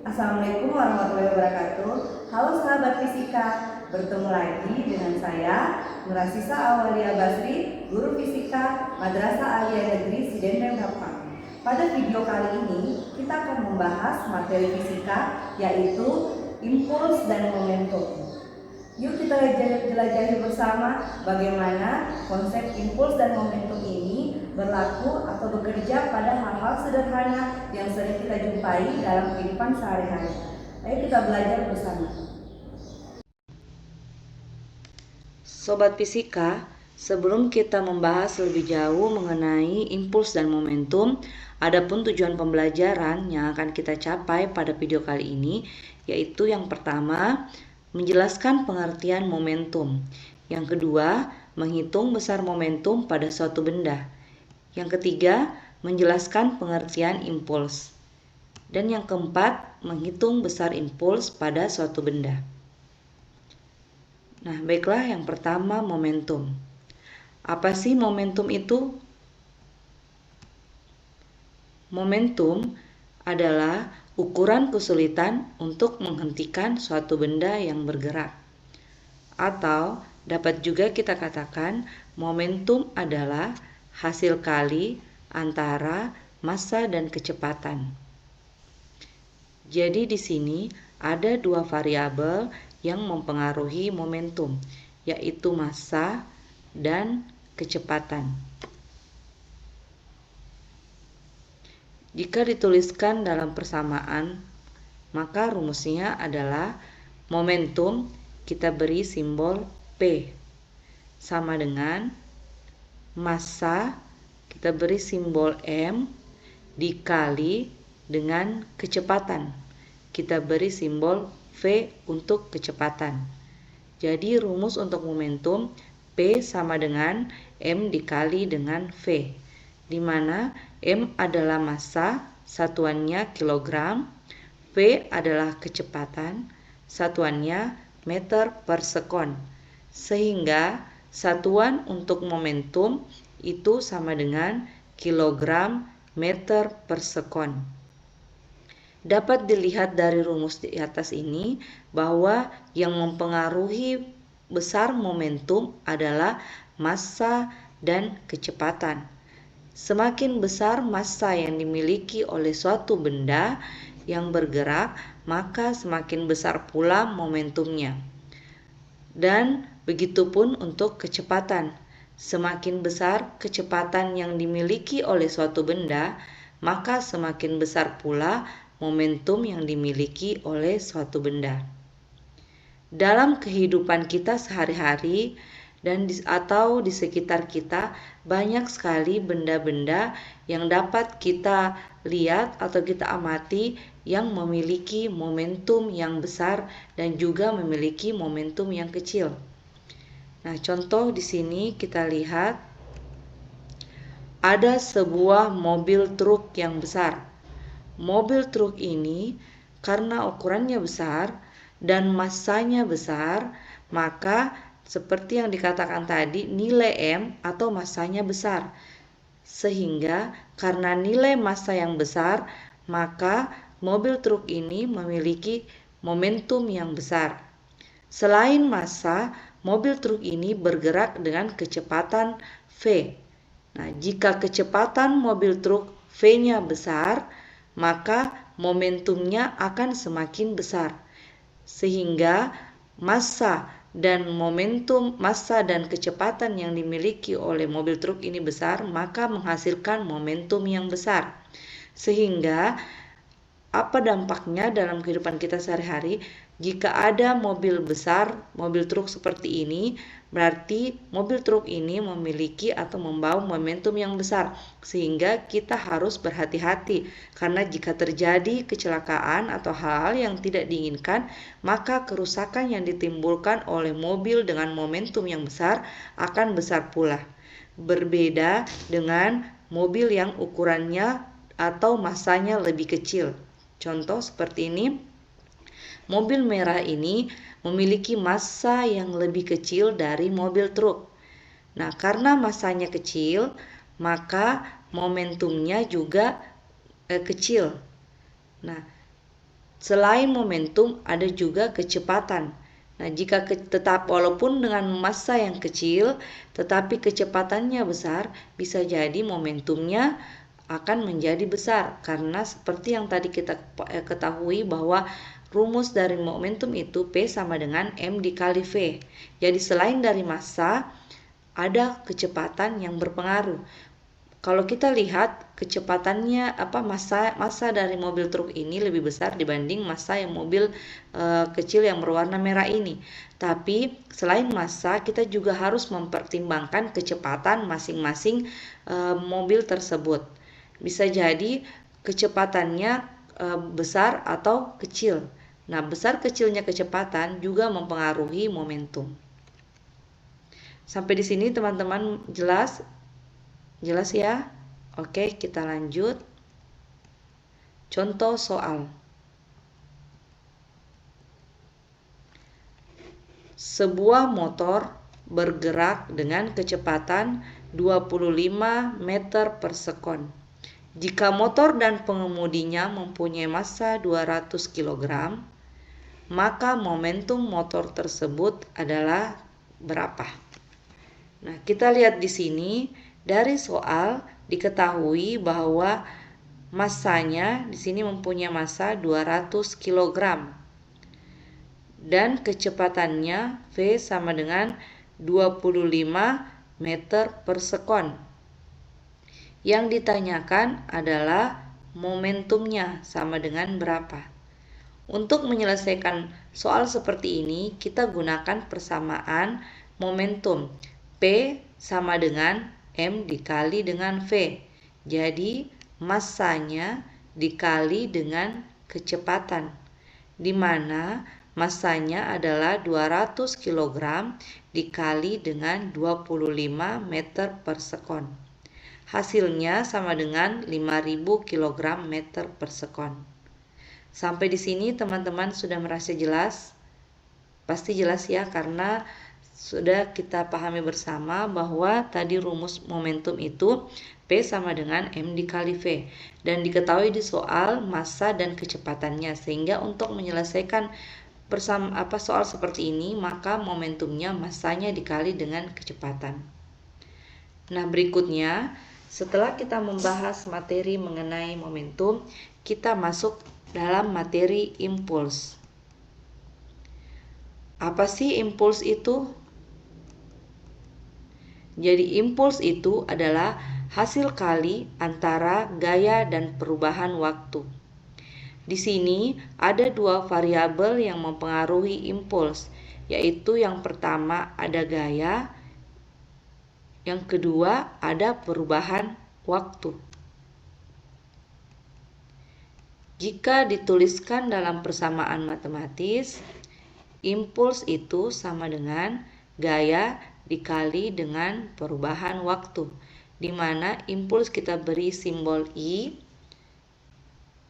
Assalamualaikum warahmatullahi wabarakatuh. Halo sahabat fisika, bertemu lagi dengan saya Nurasisa Awalia Basri, guru fisika Madrasah Aliyah Negeri Sidendang Hapang. Pada video kali ini kita akan membahas materi fisika yaitu impuls dan momentum. Yuk kita jelajahi bersama bagaimana konsep impuls dan momentum ini berlaku atau bekerja pada hal-hal sederhana yang sering kita jumpai dalam kehidupan sehari-hari. Ayo kita belajar bersama. Sobat Fisika, sebelum kita membahas lebih jauh mengenai impuls dan momentum, adapun tujuan pembelajaran yang akan kita capai pada video kali ini, yaitu yang pertama, menjelaskan pengertian momentum. Yang kedua, menghitung besar momentum pada suatu benda. Yang ketiga, menjelaskan pengertian impuls. Dan yang keempat, menghitung besar impuls pada suatu benda. Nah, baiklah, yang pertama momentum. Apa sih momentum itu? Momentum adalah ukuran kesulitan untuk menghentikan suatu benda yang bergerak. Atau dapat juga kita katakan momentum adalah hasil kali antara massa dan kecepatan. Jadi di sini ada dua variabel yang mempengaruhi momentum, yaitu massa dan kecepatan. Jika dituliskan dalam persamaan, maka rumusnya adalah momentum kita beri simbol P sama dengan massa kita beri simbol M dikali dengan kecepatan. Kita beri simbol V untuk kecepatan. Jadi rumus untuk momentum P sama dengan M dikali dengan V, di mana M adalah massa, satuannya kilogram, V adalah kecepatan, satuannya meter per sekon. Sehingga satuan untuk momentum itu sama dengan kilogram meter per sekon. Dapat dilihat dari rumus di atas ini bahwa yang mempengaruhi besar momentum adalah massa dan kecepatan. Semakin besar massa yang dimiliki oleh suatu benda yang bergerak, maka semakin besar pula momentumnya. Dan begitupun untuk kecepatan. Semakin besar kecepatan yang dimiliki oleh suatu benda, maka semakin besar pula momentum yang dimiliki oleh suatu benda. Dalam kehidupan kita sehari-hari atau di sekitar kita, banyak sekali benda-benda yang dapat kita lihat atau kita amati yang memiliki momentum yang besar dan juga memiliki momentum yang kecil. Nah, contoh di sini kita lihat ada sebuah mobil truk yang besar. Mobil truk ini karena ukurannya besar dan massanya besar, maka seperti yang dikatakan tadi, nilai M atau massanya besar. Sehingga karena nilai massa yang besar, maka mobil truk ini memiliki momentum yang besar. Selain massa, mobil truk ini bergerak dengan kecepatan V. Nah, jika kecepatan mobil truk V-nya besar, maka momentumnya akan semakin besar. Sehingga massa dan kecepatan yang dimiliki oleh mobil truk ini besar, maka menghasilkan momentum yang besar. Sehingga apa dampaknya dalam kehidupan kita sehari-hari? Jika ada mobil besar, mobil truk seperti ini, berarti mobil truk ini memiliki atau membawa momentum yang besar, sehingga kita harus berhati-hati karena jika terjadi kecelakaan atau hal-hal yang tidak diinginkan, maka kerusakan yang ditimbulkan oleh mobil dengan momentum yang besar akan besar pula. Berbeda dengan mobil yang ukurannya atau massanya lebih kecil. Contoh seperti ini. Mobil merah ini memiliki massa yang lebih kecil dari mobil truk. Nah, karena massanya kecil, maka momentumnya juga kecil. Nah, selain momentum ada juga kecepatan. Nah, jika tetap walaupun dengan massa yang kecil tetapi kecepatannya besar, bisa jadi momentumnya akan menjadi besar, karena seperti yang tadi kita ketahui bahwa rumus dari momentum itu P sama dengan M dikali V. Jadi selain dari massa, ada kecepatan yang berpengaruh. Kalau kita lihat kecepatannya massa dari mobil truk ini lebih besar dibanding massa yang mobil kecil yang berwarna merah ini. Tapi selain massa, kita juga harus mempertimbangkan kecepatan masing-masing mobil tersebut. Bisa jadi kecepatannya besar atau kecil. Nah, besar kecilnya kecepatan juga mempengaruhi momentum. Sampai di sini teman-teman jelas? Jelas ya? Oke, kita lanjut. Contoh soal. Sebuah motor bergerak dengan kecepatan 25 meter per sekon. Jika motor dan pengemudinya mempunyai massa 200 kg, maka momentum motor tersebut adalah berapa? Nah, kita lihat di sini. Dari soal diketahui bahwa massanya di sini mempunyai massa 200 kg dan kecepatannya V sama dengan 25 meter per sekon. Yang ditanyakan adalah momentumnya sama dengan berapa. Untuk menyelesaikan soal seperti ini, kita gunakan persamaan momentum. P sama dengan M dikali dengan V. Jadi massanya dikali dengan kecepatan, di mana massanya adalah 200 kg dikali dengan 25 meter per sekon. Hasilnya sama dengan 5000 kg meter per sekon. Sampai di sini teman-teman sudah merasa jelas? Pasti jelas ya, karena sudah kita pahami bersama bahwa tadi rumus momentum itu P sama dengan M dikali V, dan diketahui di soal massa dan kecepatannya, sehingga untuk menyelesaikan soal seperti ini maka momentumnya massanya dikali dengan kecepatan. Nah, berikutnya setelah kita membahas materi mengenai momentum, kita masuk dalam materi impuls. Apa sih impuls itu? Jadi impuls itu adalah hasil kali antara gaya dan perubahan waktu. Di sini ada dua variabel yang mempengaruhi impuls, yaitu yang pertama ada gaya, yang kedua ada perubahan waktu. Jika dituliskan dalam persamaan matematis, impuls itu sama dengan gaya dikali dengan perubahan waktu, di mana impuls kita beri simbol I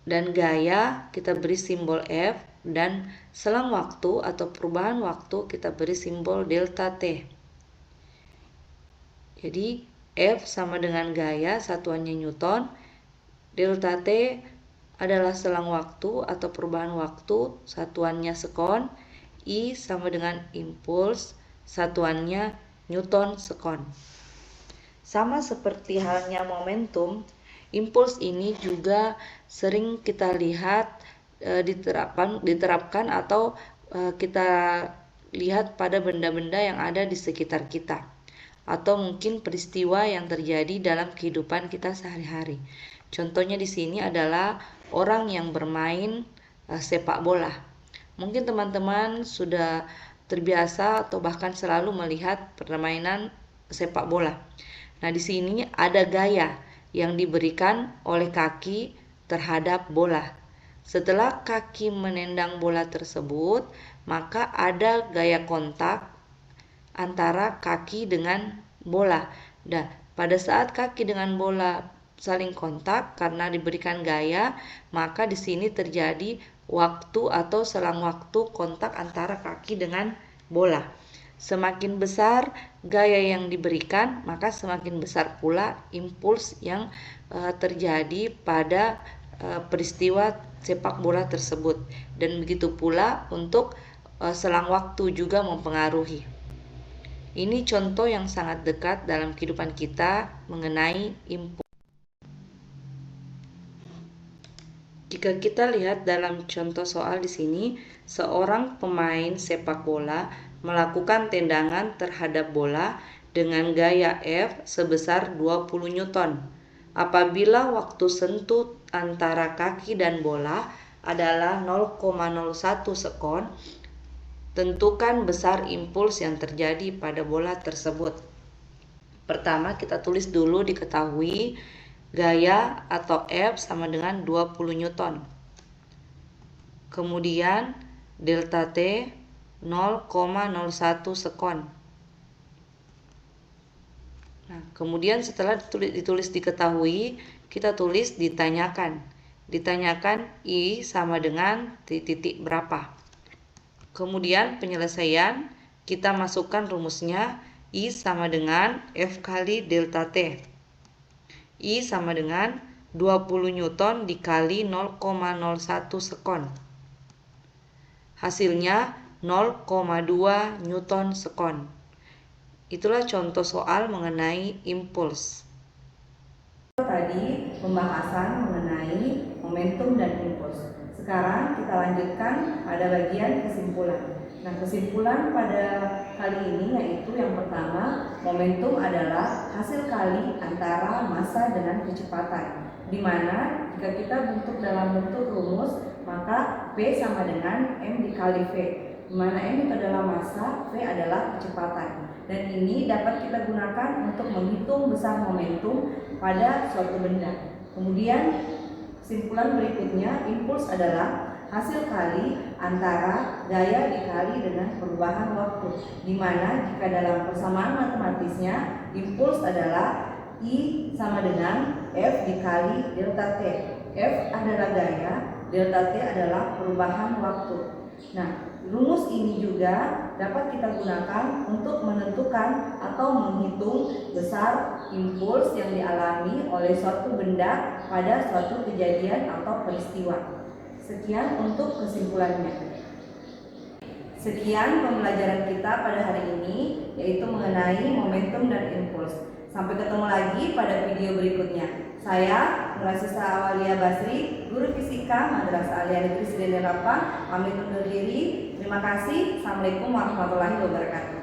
dan gaya kita beri simbol F, dan selang waktu atau perubahan waktu kita beri simbol delta T. Jadi F sama dengan gaya, satuannya Newton, delta T adalah selang waktu atau perubahan waktu, satuannya sekon, I sama dengan impuls, satuannya Newton sekon. Sama seperti halnya momentum, impuls ini juga sering kita lihat diterapkan atau kita lihat pada benda-benda yang ada di sekitar kita, atau mungkin peristiwa yang terjadi dalam kehidupan kita sehari-hari. Contohnya di sini adalah orang yang bermain sepak bola. Mungkin teman-teman sudah terbiasa atau bahkan selalu melihat permainan sepak bola. Nah, di sini ada gaya yang diberikan oleh kaki terhadap bola. Setelah kaki menendang bola tersebut, maka ada gaya kontak antara kaki dengan bola. Dan pada saat kaki dengan bola saling kontak karena diberikan gaya, maka di sini terjadi waktu atau selang waktu kontak antara kaki dengan bola. Semakin besar gaya yang diberikan, maka semakin besar pula impuls yang terjadi pada peristiwa sepak bola tersebut, dan begitu pula untuk selang waktu juga mempengaruhi. Ini contoh yang sangat dekat dalam kehidupan kita mengenai impuls. Jika kita lihat dalam contoh soal di sini, seorang pemain sepak bola melakukan tendangan terhadap bola dengan gaya F sebesar 20 Newton. Apabila waktu sentuh antara kaki dan bola adalah 0,01 sekon, tentukan besar impuls yang terjadi pada bola tersebut. Pertama, kita tulis dulu diketahui gaya atau F sama dengan 20 Newton. Kemudian delta T 0,01 sekon. Nah, kemudian setelah ditulis diketahui, kita tulis ditanyakan. Ditanyakan I sama dengan titik berapa. Kemudian penyelesaian, kita masukkan rumusnya I sama dengan F kali delta T. I sama dengan 20 Newton dikali 0,01 sekon. Hasilnya 0,2 Newton sekon. Itulah contoh soal mengenai impuls. Tadi pembahasan mengenai momentum dan impuls. Sekarang kita lanjutkan pada bagian kesimpulan. Nah, kesimpulan pada kali ini yaitu yang pertama, momentum adalah hasil kali antara massa dengan kecepatan. Di mana jika kita bentuk dalam bentuk rumus, maka P sama dengan M dikali V. Di mana M itu adalah massa, V adalah kecepatan. Dan ini dapat kita gunakan untuk menghitung besar momentum pada suatu benda. Kemudian kesimpulan berikutnya, impuls adalah hasil kali antara gaya dikali dengan perubahan waktu, di mana jika dalam persamaan matematisnya, impuls adalah I sama dengan F dikali delta T. F adalah gaya, delta T adalah perubahan waktu. Nah, rumus ini juga dapat kita gunakan untuk menentukan atau menghitung besar impuls yang dialami oleh suatu benda pada suatu kejadian atau peristiwa. Sekian untuk kesimpulannya. Sekian pembelajaran kita pada hari ini, yaitu mengenai momentum dan impuls. Sampai ketemu lagi pada video berikutnya. Saya Nurasisa Awalia Basri, guru fisika Madrasah Aliyah Negeri Sidendeng Rapang, pamit undur diri. Terima kasih. Assalamualaikum warahmatullahi wabarakatuh.